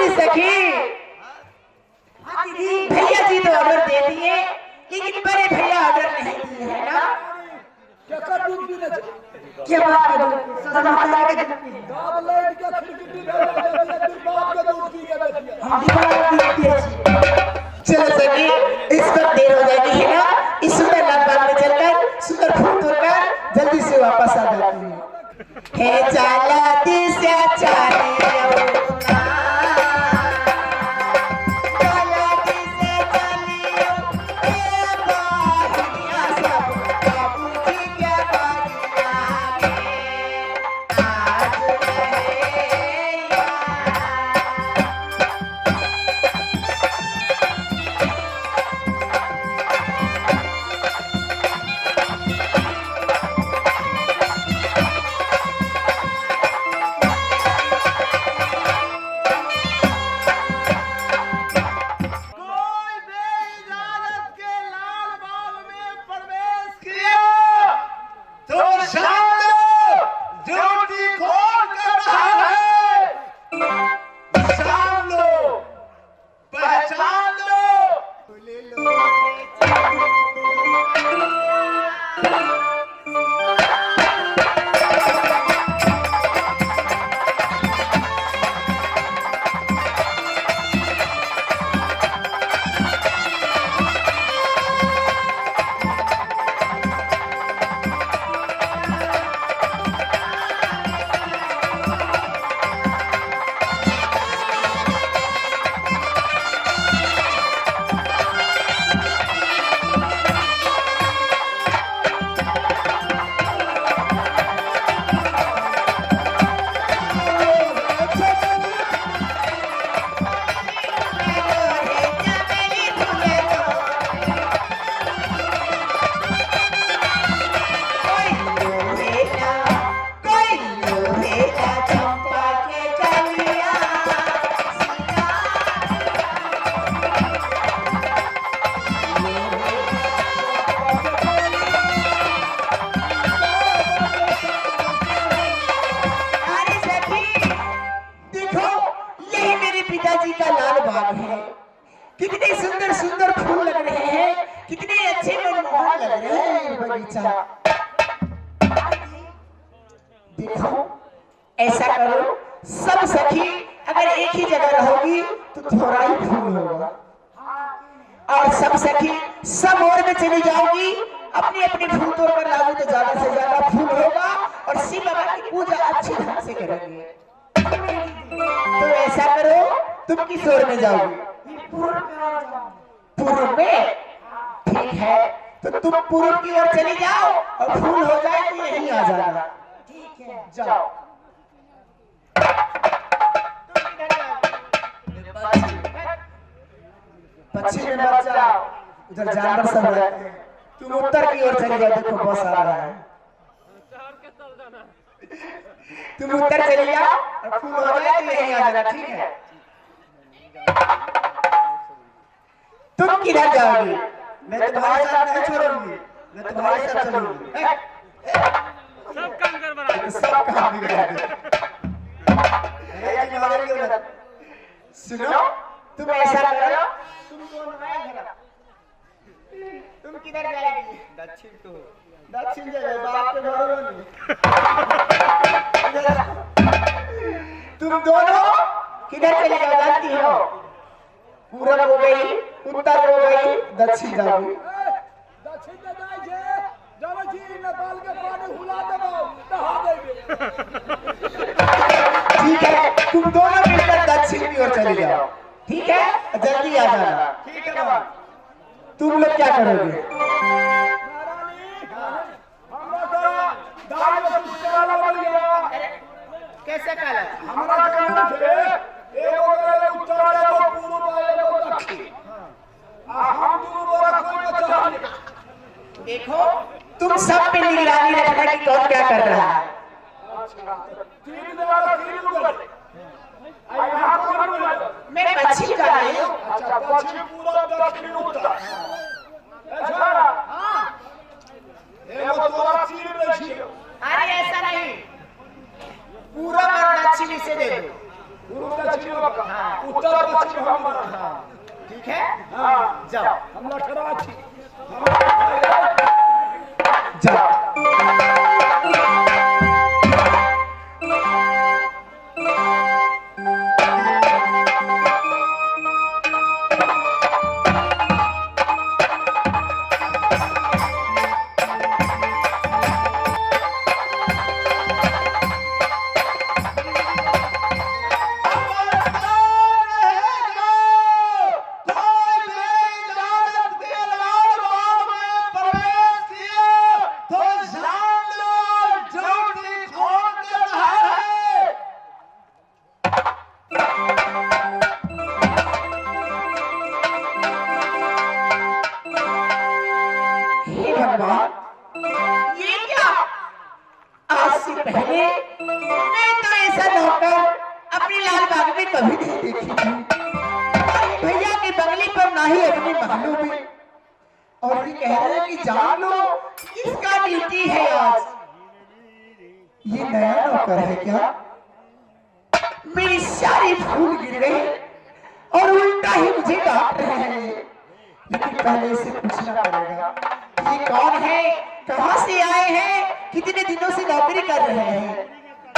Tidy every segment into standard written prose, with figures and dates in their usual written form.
अरे सखी भैया जी तो ऑर्डर दे दिए, लेकिन बड़े भैया ऑर्डर नहीं दिए है ना। क्या बात कर चलो सखी, इस वक्त देर हो जाएगी है ना। इस सुंदर लाल बाग में चलकर सुंदर फूल तोड़कर जल्दी से वापस आ जाती है। चाला दिशा चाले पिताजी का लाल बाग है। कितने सुंदर सुंदर फूल लग रहे हैं, कितने अच्छे मनमोहन लग रहे हैं बगीचा। देखो ऐसा करो, सब सखी अगर एक ही जगह रहोगी तो थोड़ा ही फूल होगा, और सब सखी सब ओर में चली जाओगी, अपने अपने फूल तोड़कर लाओगे तो ज्यादा से ज्यादा फूल होगा और शिव बाबा की पूजा अच्छी ढंग से करेंगे। तो ऐसा करो, तुम किस ओर में जाओगी? पूर्व में। ठीक है, तो तुम पूर्व की ओर चली जाओ और फूल हो जाए तो यहीं आ जाना। ठीक है, जाओ। पश्चिम में मत जाओ, उधर जानवर सब रहते हैं। तुम उत्तर की ओर चली जाओ, देखो बस आ रहा है। तुम उत्तर चले जाओ और फूल हो जाए तो यहीं आ जाना। ठीक है, तुम किधर जाओगी? मैं तुम्हारे साथ नहीं छोड़ूंगी, मैं तुम्हारे साथ चलूंगी। सब काम कर बना, सब काम बिगाड़ दे। सुनो, तुम ऐसा करो, तुम दोनों तुम किधर जाएगी? दक्षिण को। दक्षिण जाएगी, बाप के घर में। तुम दोनों किधर चले जाओ जानती हो? पूरब हो गई, उत्तर हो गई, दक्षिण जाओगी। दक्षिण में जाइए, जब जी नेपाल के पानी हुला देबो नहा देबे। ठीक है, तुम दोनों मिलकर दक्षिण की ओर चले जाओ। ठीक है, जल्दी आ जाना। ठीक है बाबा। तुम लोग क्या करोगे? कैसे काला? हमारा काम है एगो करे उत्तर एगो पूर्व एगो दक्षिण। हम दोनों बोला कोई बचा नहीं। देखो, तुम सब पे निगरानी रखना कि कौन क्या कर रहा है। अच्छा, तीन वाला तीन उधर। आई यहां कौन बोला? मैं पश्चिम का रही हूं। अच्छा, पश्चिम पूरब दक्षिण उत्तर। अच्छा, हां। एगो तोरा तीन में छियो। अरे ऐसा नहीं, पूरब और दक्षिण से दे दो। पूर्व दक्षिण का उत्तर पश्चिम हम बना। ठीक है, हाँ जाओ हम लखरा छी जाओ। हे भगवान, ये क्या? आज से पहले मैं तो ऐसा नौकर अपने लाल बाग में कभी नहीं देखी थी। भैया के बंगले पर ना ही अपने महलों में। और ये कह रहे हैं कि जान लो इसका ड्यूटी है आज। ये नया नौकर है क्या? मेरी सारी फूल गिर गई और उल्टा ही मुझे डांट रहे हैं। लेकिन पहले से पूछना पड़ेगा, ये कौन है, कहां से आए हैं, कितने दिनों से नौकरी कर रहे हैं?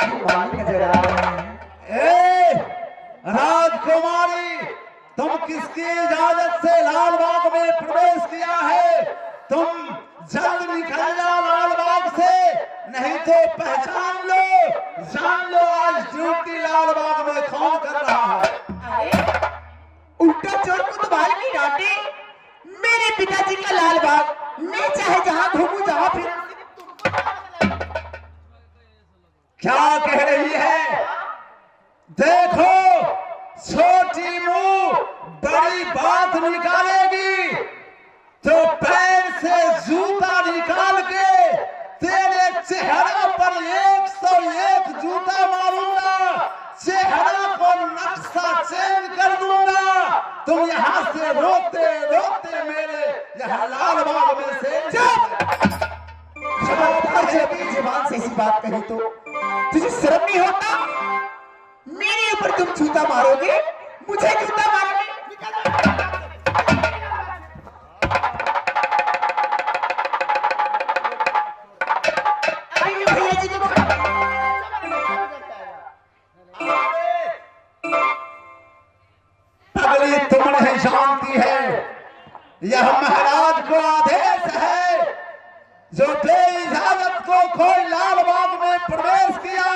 ये मालिक नजर आ रहे हैं। राजकुमारी, तुम किसकी इजाजत से लाल बाग में प्रवेश किया है? तुम जल्द निकल जाओ लाल बाग से, नहीं तो पहचान लो, जान लो आज ड्यूटी लाल बाग में कौन कर रहा है। अरे उल्टा चोर को तो बाल नहीं डांटे। मेरे पिताजी का लाल बाग, मैं चाहे जहां घूमूं जहां फिरूं। क्या कह रही है? देखो, छोटी मुंह बड़ी बात निकालेगी तो पैर से जूता निकाल के तेरे चेहरा पर 101 जूता मारूंगा, चेहरा को नक्शा चेंज कर दूंगा। तुम यहाँ से रोते रोते मेरे यहाँ लाल बाग में से जबान से ऐसी बात कही तो तुझे शर्म नहीं होता? मेरे ऊपर तुम जूता मारोगे, मुझे जूता मारोगे? अरे भैया जी को पगली तुम नहीं जानती है, यह महाराज को आदेश है, जो बेइजाजत को कोई लाल बाग में प्रवेश किया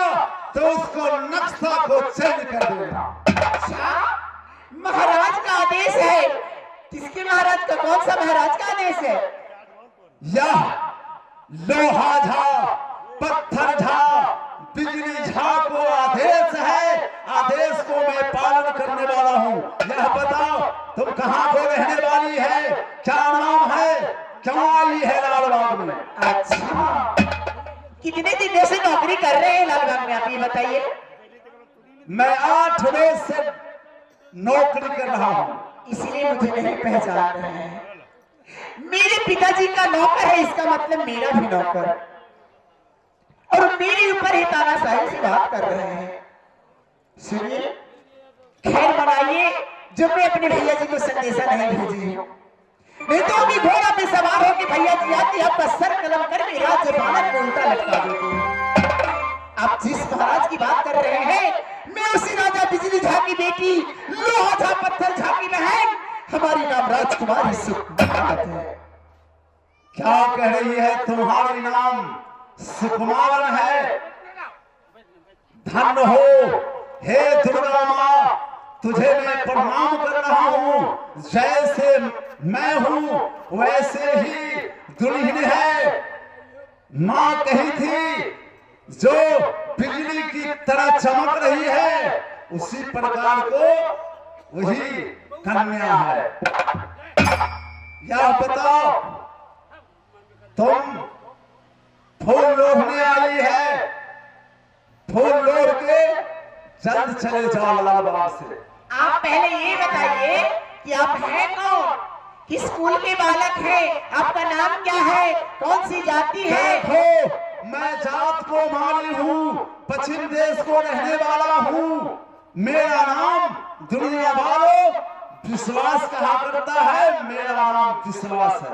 तो उसको नक्शा को चेंज कर देगा। अच्छा, महाराज का आदेश है? किसके महाराज का? कौन सा महाराज का आदेश है? यह लोहा झा, पत्थर झा, बिजली झा को आदेश है। आदेश को मैं पालन करने वाला हूँ। यह बताओ तुम कहाँ को रहने वाली है, क्या नाम है, क्यों आई है लाल बाग में? अच्छा, कितने दिनों से नौकरी कर रहे हैं लाल बाग में, आप ये बताइए। मैं 8 वर्ष से नौकरी कर रहा हूँ। इसलिए मुझे नहीं पहचान रहे हैं। मेरे पिताजी का नौकर है, इसका मतलब मेरा भी नौकर, और मेरे ऊपर ही तानाशाही से बात कर रहे हैं। सुनिए, खैर मनाइए जब मैं अपने भैया जी को संदेशा नहीं भेजी हूँ, नहीं तो अभी घोड़ा पे सवार होकर भैया जी आते आपका सर कलम करके राज्य पालक को उल्टा लटका देते। आप जिस महाराज की बात कर रहे हैं, मैं उसी राजा बिजली झा की बेटी, लोहा झा, पत्थर झा की बहन, हमारी नाम राजकुमारी सुकुमार है। क्या कह रही है? तुम्हारी नाम सुकुमार है? धन्य हो हे दुर्गा माँ, तुझे मैं प्रणाम कर रहा हूँ। जैसे मैं हूँ वैसे ही दुल्हन है। माँ कही थी जो बिजली की तरह चमक रही है, उसी प्रकार को वही कन्या है। यह बताओ, तुम फूल लोढ़ने आई है, फूल लोढ़ के जल्द चले जाओ लाल बाग से। आप पहले ये बताइए कि आप हैं कौन, किस स्कूल के बालक हैं, आपका नाम क्या है, कौन सी जाति है? देखो, मैं जात को माली हूँ, पश्चिम देश को रहने वाला हूँ, मेरा नाम दुनिया वालों विश्वास कहा करता है, मेरा नाम विश्वास है।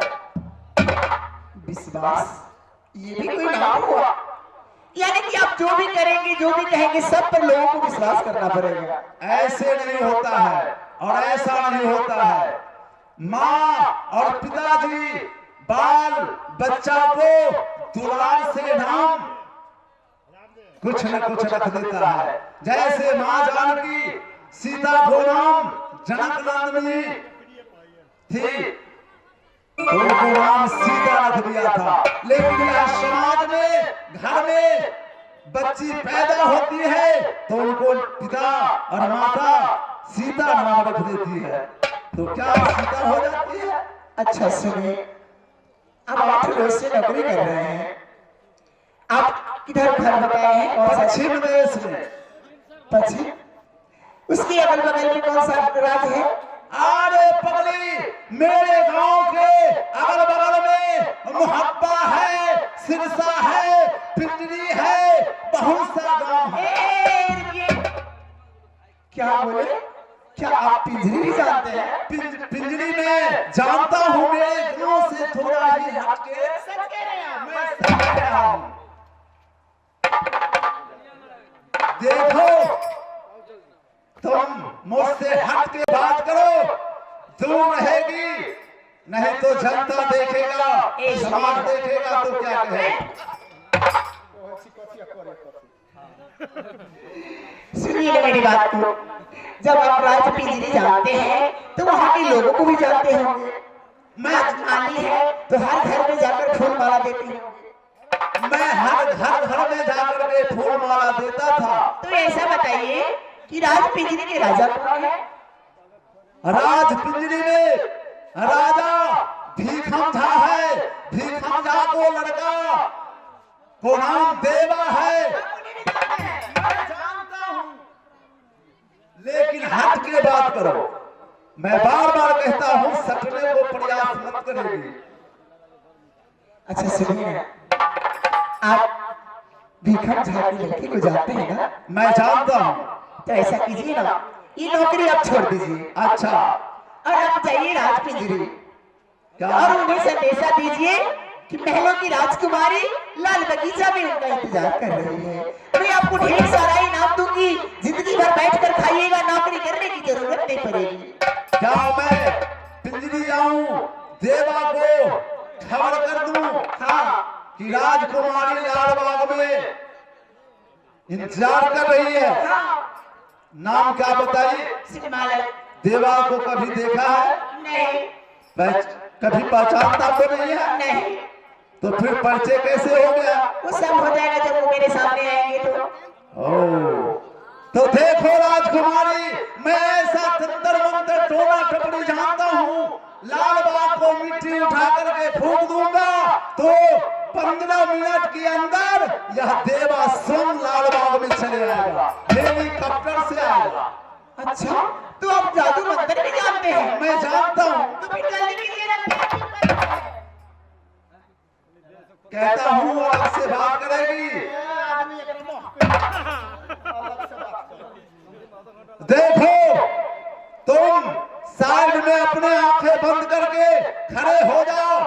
विश्वास, ये भी कोई नाम हुआ? यानी कि आप जो भी करेंगे, जो भी कहेंगे, सब पर लोगों को विश्वास करना पड़ेगा। ऐसे नहीं होता है और ऐसा नहीं होता है। माँ और पिताजी बाल बच्चा को दुलार से नाम कुछ न कुछ रख देता है। जैसे माँ जानकी सीता को नाम जनक नंदिनी थी, उनको नाम सीता रख दिया था। लेकिन यह समाज में घर में बच्ची पैदा होती है तो उनको पिता और माता सीता नाम रख देती है, तो क्या सीता हो जाती है? अच्छा सुनिए, अब आप रोज से नौकरी कर रहे हैं, आप किधर घर बताए हैं? कौन सा? पश्चिम देश में। पश्चिम? उसके अगल बगल में कौन सा राज्य है? अरे पगली, मेरे गांव के अगल बगल में मुहब्बा है, सिरसा है, पिंजरी है, बहुत सा गांव है। रुकिए, क्या बोले? क्या आप पिंजरी भी जानते हैं? पिंजरी में जानता हूँ, मेरे गांव से थोड़ा ही हटके। सच कह रहे हैं आप? मैं सच कह रहा हूँ। देखो, तुम मुझसे हट के बात करो, दूर रहेगी, नहीं तो जनता देखेगा, समाज देखेगा तो क्या कहेगा। सुनिए मेरी बात को, जब आप राज पिंजरी जानते हैं तो वहाँ के लोगों को भी जानते होंगे। मैं माली है तो हर घर में जाकर फूल माला देती हूँ। मैं हर घर में जाकर के फूल माला देता था। तो ऐसा बताइए कि राज पिंजरी के राजा कौन है? राज पिंजरी में राजा भीखम झा है। भीखम झा को लड़का को नाम देवा है। मैं जानता हूं, लेकिन हट के बात करो। मैं बार बार कहता हूं, सटने को प्रयास मत करेगी। अच्छा सुनिए, आप भीखम झा की लड़की को जानते हैं ना? मैं जानता हूं। तो ऐसा कीजिए ना, ये नौकरी आप छोड़ दीजिए। अच्छा, और आप जाइए राज पिंजरी क्या? और उन्हें संदेशा दीजिए कि महलों की राजकुमारी लाल बगीचा में उनका इंतजार कर रही है। मैं आपको ढेर सारा इनाम दूंगी, जिंदगी भर बैठकर खाइएगा, नौकरी करने की जरूरत नहीं पड़ेगी। क्या मैं पिंजरी आऊं, देवा को खबर कर दूं हाँ कि राजकुमारी लालबाग में इंतजार कर रही है? हाँ, नाम क्या बताइए? सिनेमालय। देवा को कभी देखा है? नहीं कभी पहचानता तो नहीं है? नहीं, तो फिर परिचय कैसे हो गया? वो सब हो जाएगा जब वो मेरे सामने आएंगे तो। ओ, तो देखो राजकुमारी, मैं ऐसा तंत्र मंत्र टोना टपड़ी जानता हूँ। लालबाग को मिट्टी उठा करके फूंक दूंगा तो 15 मिनट के अंदर यह देवा स्वयं लालबाग में चले आएगा, हेलीकॉप्टर से आएगा। अच्छा, तो आप जादू मंत्र भी जानते हैं? मैं जानता हूँ। तो फिर जल्दी कीजिए ना। कहता हूँ अलग से बात करेगी। देखो, तुम साइड में अपने आंखें बंद करके खड़े हो जाओ,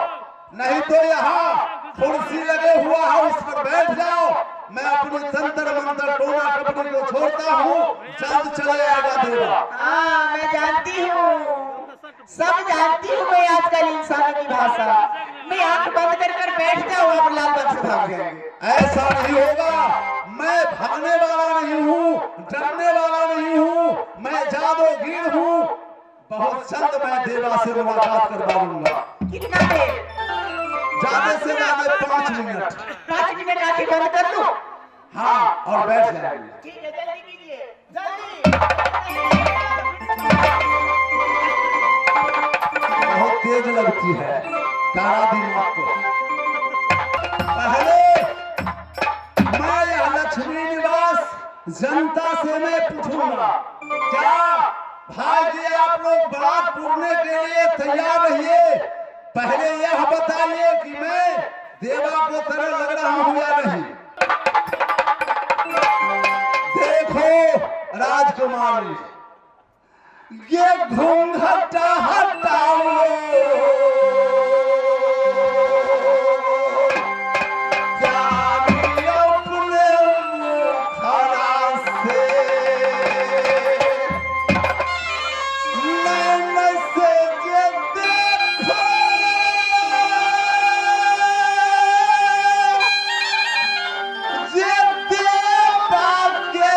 नहीं तो यहाँ कुर्सी लगे हुआ है, उस पर बैठ जाओ। मैं अपनी तंत्र मंत्र टोना टपड़ी को छोड़ता हूँ, जल्द चले आएगा देवा। हाँ मैं जानती हूँ, सब जानती हूँ मैं आजकल इंसानों की भाषा। मैं आंख बंद कर बैठ जाऊँ, आप लालबाग से भाग जाएंगे। ऐसा नहीं होगा। मैं भागने वाला नहीं हूँ, डरने वाला नहीं हूँ, मैं जादूगर हूँ। बहुत जल्द मैं देवा से मुलाकात करवा लूंगा। कितना देर? ज्यादा से ज्यादा 5 मिनट। 5 मिनट आंखें बंद कर दो। हाँ, और बैठ जाएंगे। ठीक है, जल्दी कीजिए, जल्दी। बहुत तेज लगती है काला दिमाग को। पहले मैं यह लक्ष्मी निवास जनता से मैं पूछूंगा, क्या भाई जी आप लोग बारात पूरने के लिए तैयार रहिए। पहले यह बताइए कि मैं देवा को तरह लग रहा हूं या नहीं। देखो राज राजकुमारी ये घूंघटा हटाओ जानी अपने मुखड़ा से नैन से ये देखो ये देवा के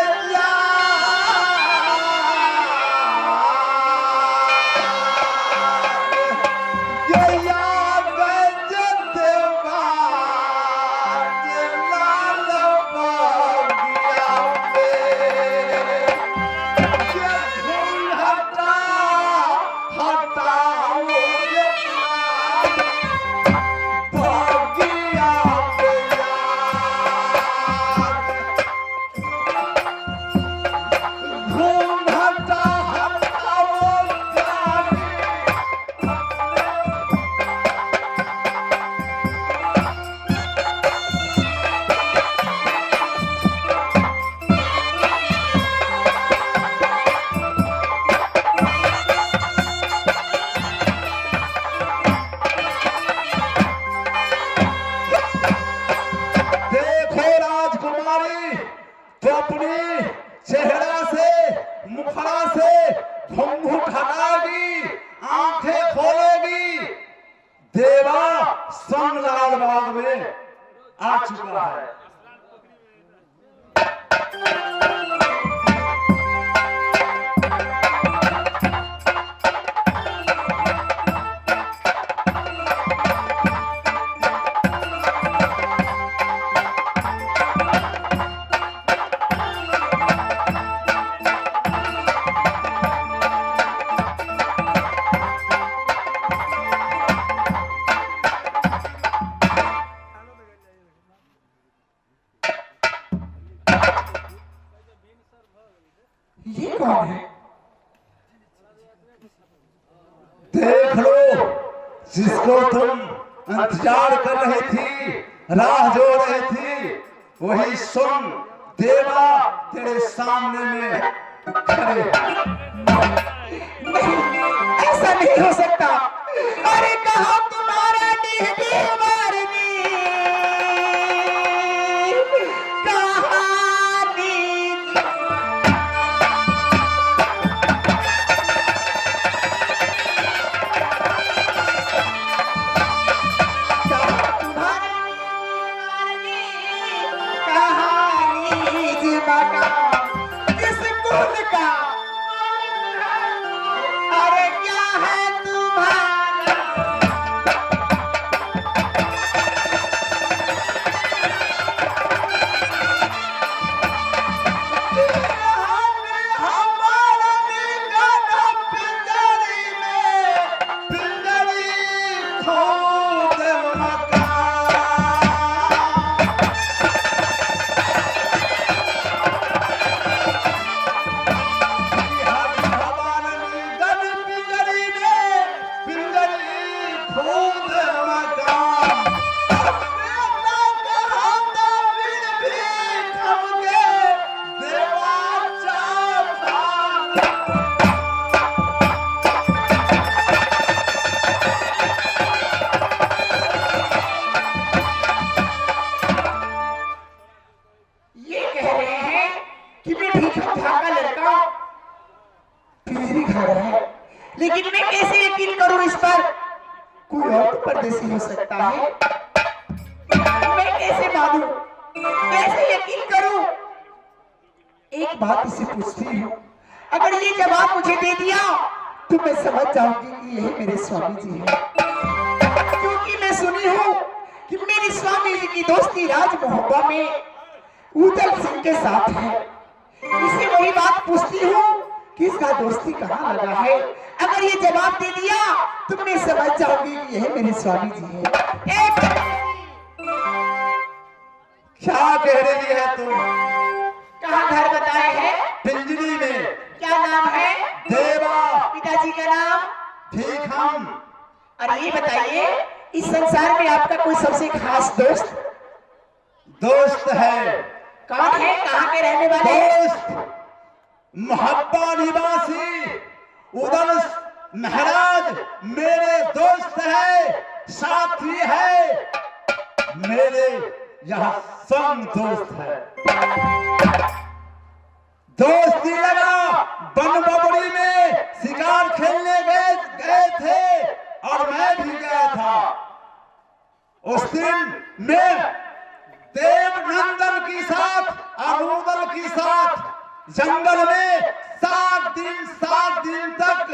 तो अपनी चेहरा से मुखड़ा से घूंघट हटाएगी आंखें खोलेगी देवा सोनलाल बाग में आ चुका है। ये कौन है? देख लो जिसको तुम इंतजार कर रही थी राह जो रही थी वही सुन देवा तेरे सामने में खड़े। नहीं, ऐसा नहीं हो सकता। अरे कहा तुम्हारा कहानी लेकिन मैं कैसे यकीन करूं इस पर? कोई और तो परदेसी हो सकता है। मैं कैसे मानूं, कैसे यकीन करूं? एक बात इसे पूछती हूँ, अगर ये जवाब मुझे दे दिया तो मैं समझ जाऊंगी कि यही मेरे स्वामी जी हैं, क्योंकि मैं सुनी हूँ कि मेरे स्वामी जी की दोस्ती राज मोहब्बा में उदल सिंह के साथ है। इसे वही बात पूछती हूँ कि इसका दोस्ती कहाँ लगा है। अगर ये जवाब दे दिया तो मैं समझ जाऊंगी कि यह मेरे स्वामी जी हैं। क्या कह रही है तुम? कहाँ घर बताए हैं? पिंजरी में। क्या नाम है? देवा। पिताजी का नाम? ठीक हम। और ये बताइए, इस संसार में आपका कोई सबसे खास दोस्त? दोस्त है। कौन है? कहाँ के रहने वाले हैं? दोस्त मोहब्बा निवासी उदल महराज मेरे दोस्त है, साथी है, मेरे यहाँ संग दोस्त है। दोस्ती लगा बन बबड़ी में शिकार खेलने गए थे और मैं भी गया था। उस दिन मैं देवनंदन के साथ अनुदल के साथ जंगल में 7 दिन तक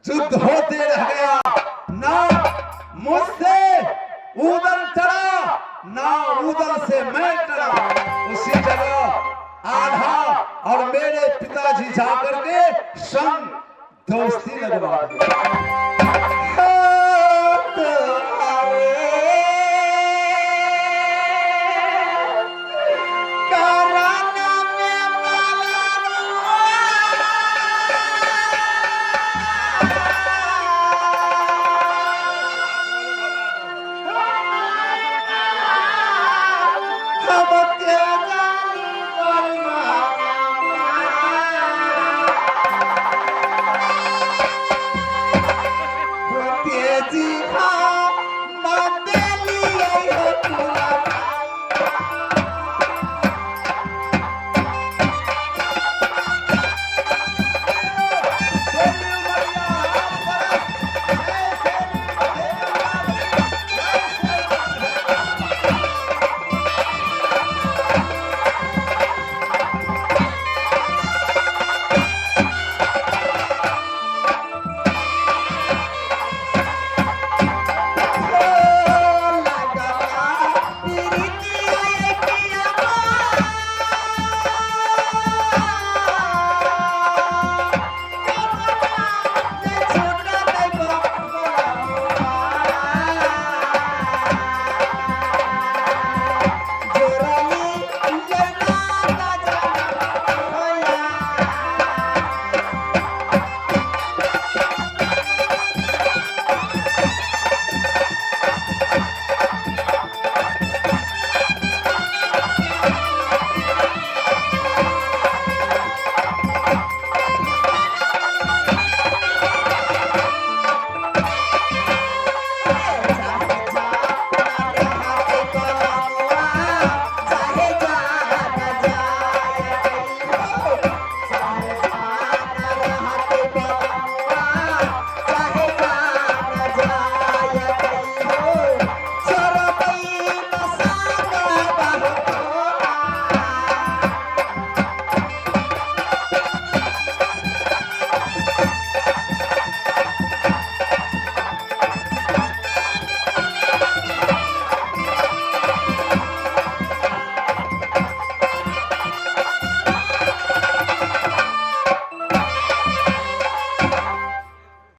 युद्ध होते रह गया। ना मुझसे उदल चढ़ा, ना उदल से मैं चढ़ा। उसी जगह आधा और मेरे पिताजी जाकर के संग दोस्ती लगवा दी।